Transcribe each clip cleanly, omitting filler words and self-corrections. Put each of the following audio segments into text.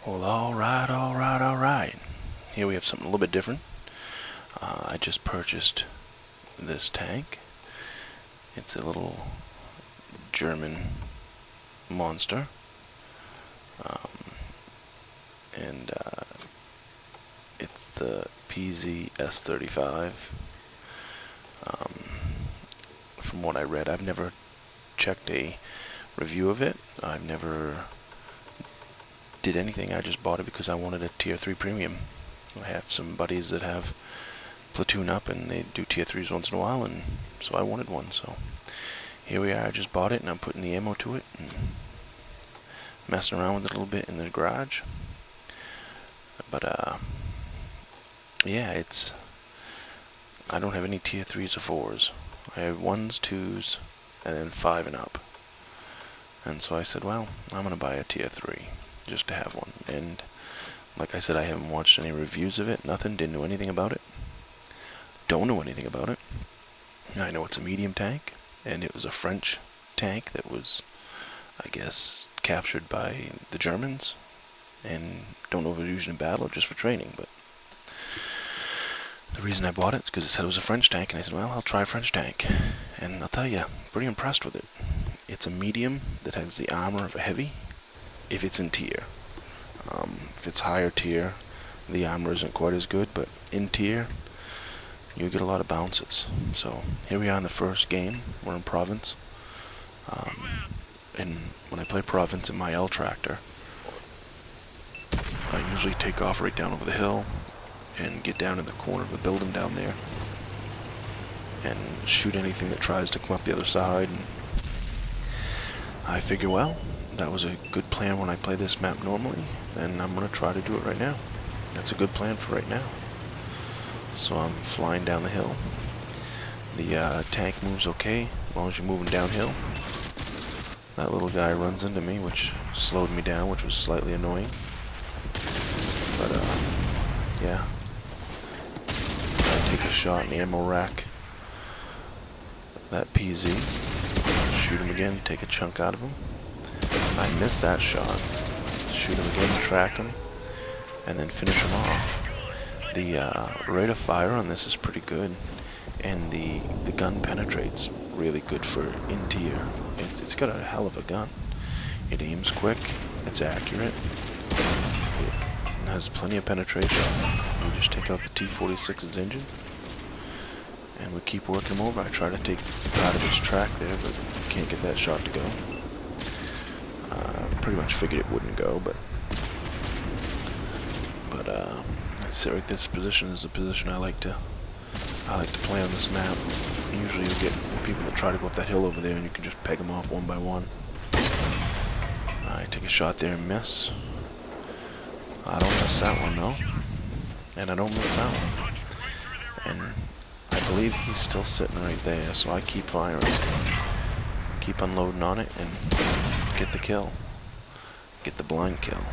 Well, alright. Here we have something a little bit different. I just purchased this tank. It's a little German monster. And it's the PZ S35. From what I read, I've never checked a review of it. I've never did anything. I just bought it because I wanted a tier 3 premium. I have some buddies that have platoon up and they do tier 3s once in a while, and so I wanted one. So here we are. I just bought it and I'm putting the ammo to it and messing around with it a little bit in the garage. But yeah, I don't have any tier 3s or 4s. I have 1s, 2s, and then 5 and up. And so I said, well, I'm gonna buy a tier 3 just to have one. And like I said, I haven't watched any reviews of it, nothing, didn't know anything about it. Don't know anything about it. I know it's a medium tank, and it was a French tank that was, I guess, captured by the Germans, and don't know if it was used in battle or just for training. But the reason I bought it is because it said it was a French tank, and I said, well, I'll try a French tank. And I'll tell you, pretty impressed with it. It's a medium that has the armor of a heavy, if it's in tier. If it's higher tier, the armor isn't quite as good, but in tier, you get a lot of bounces. So here we are in the first game. We're in Province. And when I play Province in my L tractor, I usually take off right down over the hill and get down in the corner of the building down there and shoot anything that tries to come up the other side. And I figure, well, that was a good plan when I play this map normally, and I'm going to try to do it right now. That's a good plan for right now. So I'm flying down the hill. The tank moves okay, as long as you're moving downhill. That little guy runs into me, which slowed me down, which was slightly annoying. But, yeah. I take a shot in the ammo rack. That PZ. Shoot him again, take a chunk out of him. I missed that shot. Shoot him again, track him, and then finish him off. The rate of fire on this is pretty good, and the gun penetrates really good for in tier. It's got a hell of a gun. It aims quick, it's accurate, it has plenty of penetration. We just take out the T-46's engine, and we keep working him over. I try to take out of his track there, but can't get that shot to go. Pretty much figured it wouldn't go, but I sit right this position is the position I like to play on this map. Usually you get people that try to go up that hill over there, and you can just peg them off one by one. I take a shot there and miss. I don't miss that one though, and I don't miss that one. And I believe he's still sitting right there, so I keep firing, keep unloading on it, and get the kill. Get the blind kill,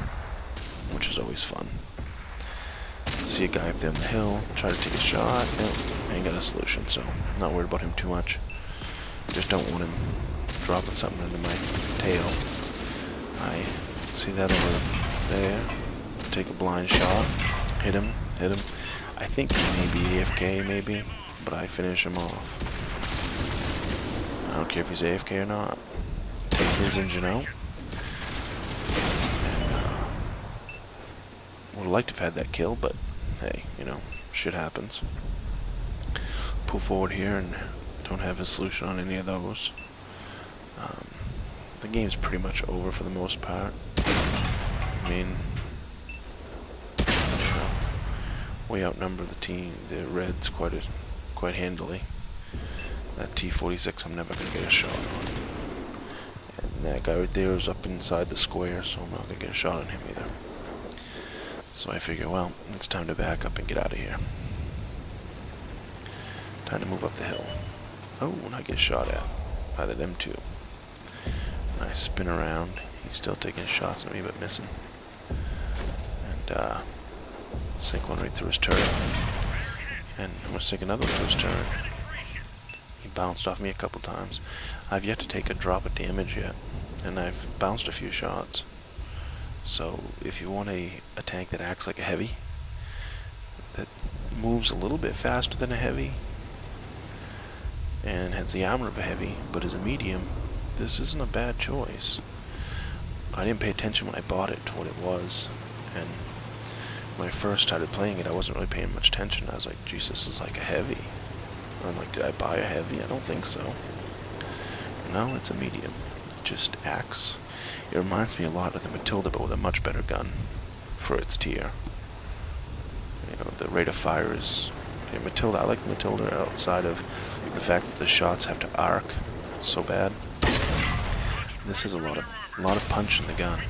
which is always fun. See a guy up there on the hill, try to take a shot. Nope, I ain't got a solution, so I'm not worried about him too much. Just don't want him dropping something into my tail. I see that over there. Take a blind shot. Hit him. I think he may be AFK, maybe, but I finish him off. I don't care if he's AFK or not. Take his engine out. Would have liked to have had that kill, but hey, you know, shit happens. Pull forward here and don't have a solution on any of those. The game's pretty much over for the most part. I mean, you know, we outnumber the team, the Reds, quite handily. That T-46 I'm never gonna get a shot on. And that guy right there is up inside the square, so I'm not gonna get a shot on him either. So I figure, well, it's time to back up and get out of here. Time to move up the hill. Oh, and I get shot at by the them two. I spin around. He's still taking shots at me, but missing. And sink one right through his turret. And I'm gonna sink another one through his turret. He bounced off me a couple times. I've yet to take a drop of damage yet, and I've bounced a few shots. So if you want a tank that acts like a heavy, that moves a little bit faster than a heavy, and has the armor of a heavy, but is a medium, this isn't a bad choice. I didn't pay attention when I bought it to what it was, and when I first started playing it, I wasn't really paying much attention. I was like, geez, this is like a heavy. And I'm like, did I buy a heavy? I don't think so. No, it's a medium. It just acts. It reminds me a lot of the Matilda, but with a much better gun for its tier. You know, the rate of fire is... Yeah, Matilda, I like the Matilda outside of the fact that the shots have to arc so bad. This has a lot of punch in the gun.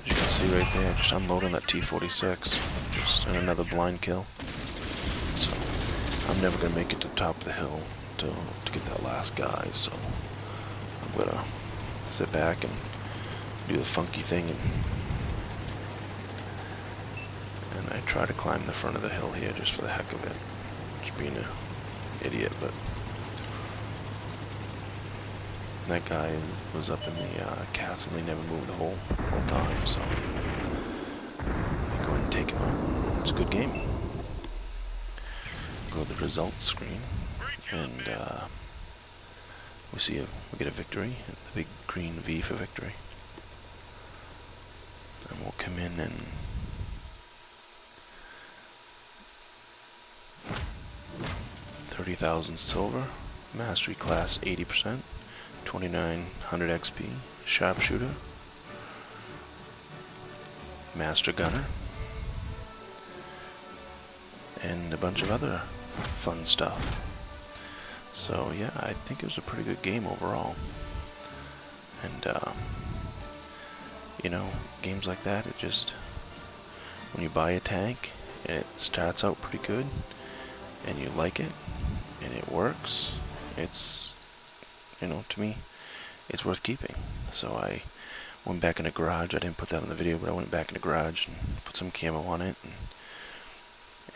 As you can see right there, just unloading that T-46, just in another blind kill. So I'm never gonna make it to the top of the hill to get that last guy. So I'm gonna sit back and do the funky thing, and I try to climb the front of the hill here just for the heck of it. Just being an idiot, but that guy was up in the castle and he never moved the whole time, so I go ahead and take him out. It's a good game. Go to the results screen, and we get a victory, the big green V for victory. And we'll come in and $30,000 silver, mastery class 80%, 2900 XP, sharpshooter, master gunner, and a bunch of other fun stuff. So yeah, I think it was a pretty good game overall. And you know, games like that, it just, when you buy a tank and it starts out pretty good and you like it and it works, it's, you know, to me, it's worth keeping. So I went back in the garage. I didn't put that on the video, but I went back in the garage and put some camo on it and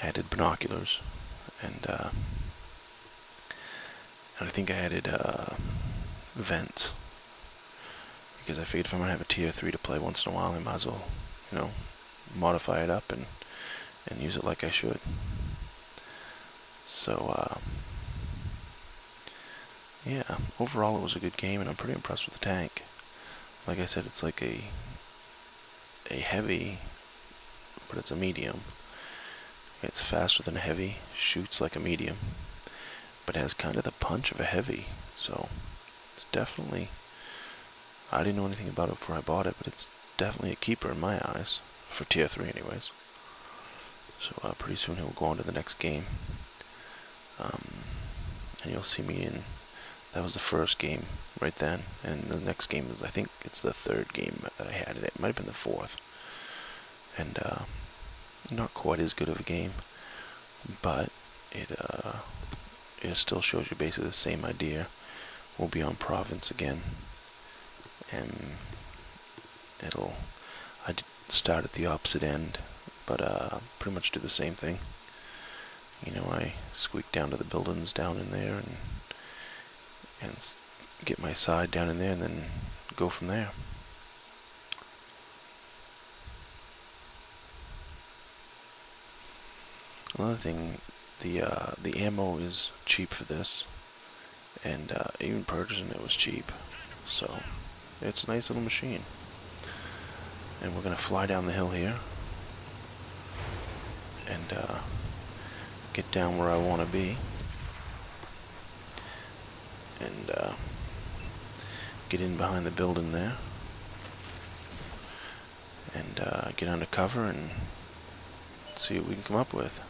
added binoculars, and I think I added vents, because I figured if I'm gonna have a tier 3 to play once in a while, I might as well, you know, modify it up and use it like I should. So yeah, overall it was a good game, and I'm pretty impressed with the tank. Like I said, it's like a heavy, but it's a medium. It's faster than a heavy, shoots like a medium, but has kind of the punch of a heavy. So it's definitely, I didn't know anything about it before I bought it, but it's definitely a keeper in my eyes, for tier 3 anyways. So pretty soon he'll go on to the next game, and you'll see me in, that was the first game right then, and the next game is, I think it's the third game that I had. It might have been the fourth, and not quite as good of a game, but it still shows you basically the same idea. We'll be on province again, and I start at the opposite end, but pretty much do the same thing. You know, I squeak down to the buildings down in there and get my side down in there, and then go from there. Another thing, the ammo is cheap for this, and even purchasing it was cheap, so it's a nice little machine. And we're gonna fly down the hill here and get down where I want to be, and get in behind the building there, and get under cover and see what we can come up with.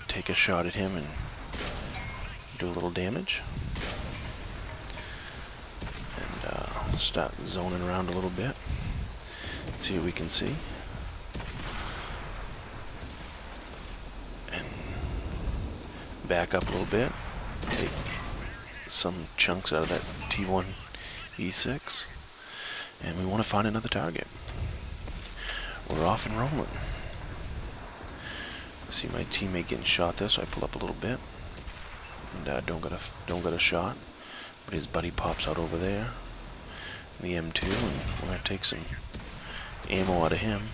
Take a shot at him and do a little damage, and start zoning around a little bit, see what we can see, and back up a little bit, take some chunks out of that T1 E6, and we want to find another target. We're off and rolling. See my teammate getting shot there, so I pull up a little bit, and don't get a shot. But his buddy pops out over there, the M2, and we're going to take some ammo out of him,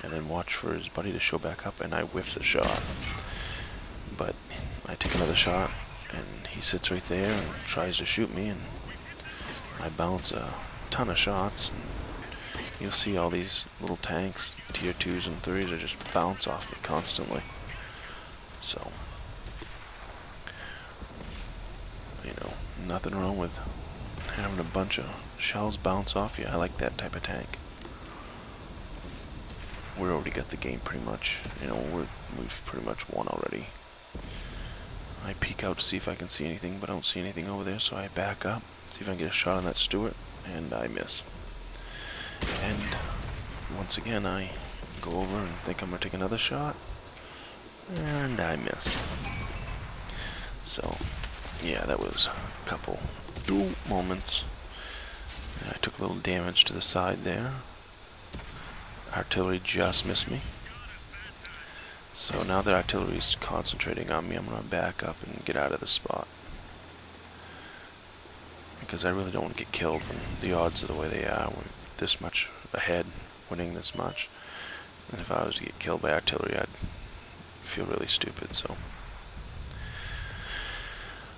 and then watch for his buddy to show back up, and I whiff the shot. But I take another shot, and he sits right there and tries to shoot me, and I bounce a ton of shots, and you'll see all these little tanks, tier 2s and 3s, are just bounce off me constantly. So, you know, nothing wrong with having a bunch of shells bounce off you. I like that type of tank. We already got the game pretty much. You know, we've pretty much won already. I peek out to see if I can see anything, but I don't see anything over there, so I back up, see if I can get a shot on that Stewart, and I miss. And once again, I go over and think I'm going to take another shot, and I miss. So, yeah, that was a couple moments. I took a little damage to the side there. Artillery just missed me. So now that artillery's concentrating on me, I'm going to back up and get out of the spot. Because I really don't want to get killed when the odds are the way they are. We're this much ahead, winning this much. And if I was to get killed by artillery, I'd feel really stupid. So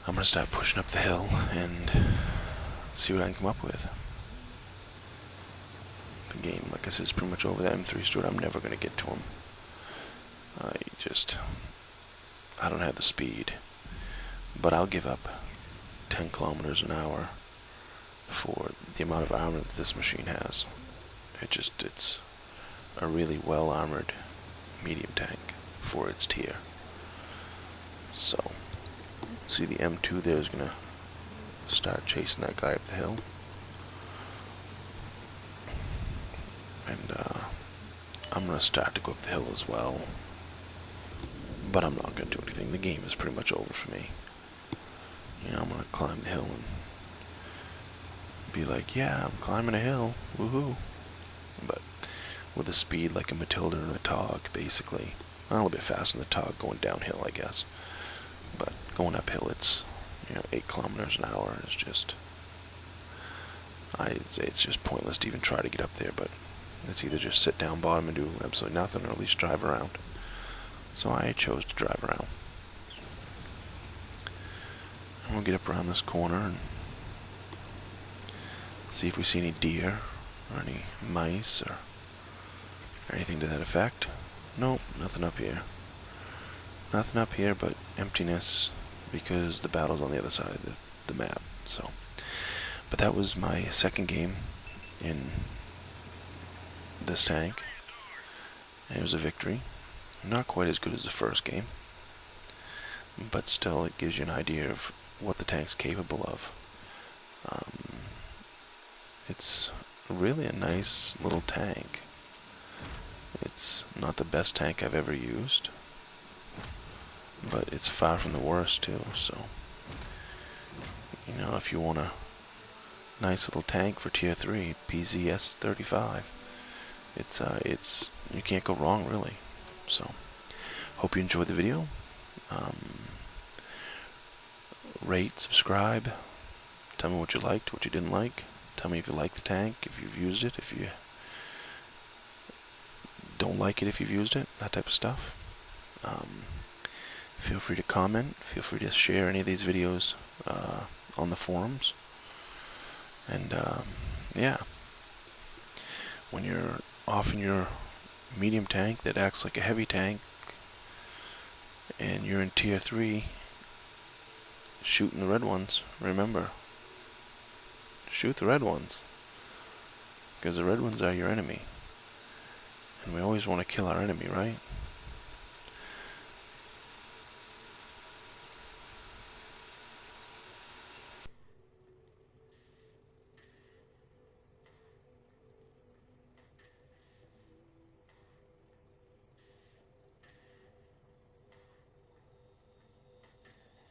I'm going to start pushing up the hill and see what I can come up with. The game, like I said, is pretty much over. That M3 Stewart, I'm never going to get to him. I don't have the speed, but I'll give up 10 kilometers an hour for the amount of armor that this machine has. It's a really well armored medium tank for its tier. So, see the M2 there is going to start chasing that guy up the hill. And I'm going to start to go up the hill as well. But I'm not going to do anything. The game is pretty much over for me. You know, I'm going to climb the hill and be like, yeah, I'm climbing a hill. Woohoo. But with a speed like a Matilda and a Tog, basically. A little bit faster than the Tog going downhill, I guess. But going uphill, it's, 8 kilometers an hour. It's just, I'd say it's just pointless to even try to get up there. But it's either just sit down bottom and do absolutely nothing, or at least drive around. So I chose to drive around. And we'll get up around this corner and see if we see any deer or any mice or anything to that effect. Nope, nothing up here. Nothing up here but emptiness, because the battle's on the other side of the map. So, but that was my second game in this tank. And it was a victory. Not quite as good as the first game, but still it gives you an idea of what the tank's capable of. It's really a nice little tank. It's not the best tank I've ever used, but it's far from the worst too. So, if you want a nice little tank for tier 3, PZ S35, it's you can't go wrong really. So, hope you enjoyed the video. Rate, subscribe, tell me what you liked, what you didn't like. Tell me if you like the tank, if you've used it, if you don't like it, if you've used it, that type of stuff. Feel free to comment, feel free to share any of these videos on the forums. And yeah, when you're off in your medium tank that acts like a heavy tank and you're in tier 3 shooting the red ones, remember, shoot the red ones, because the red ones are your enemy, and we always want to kill our enemy, right?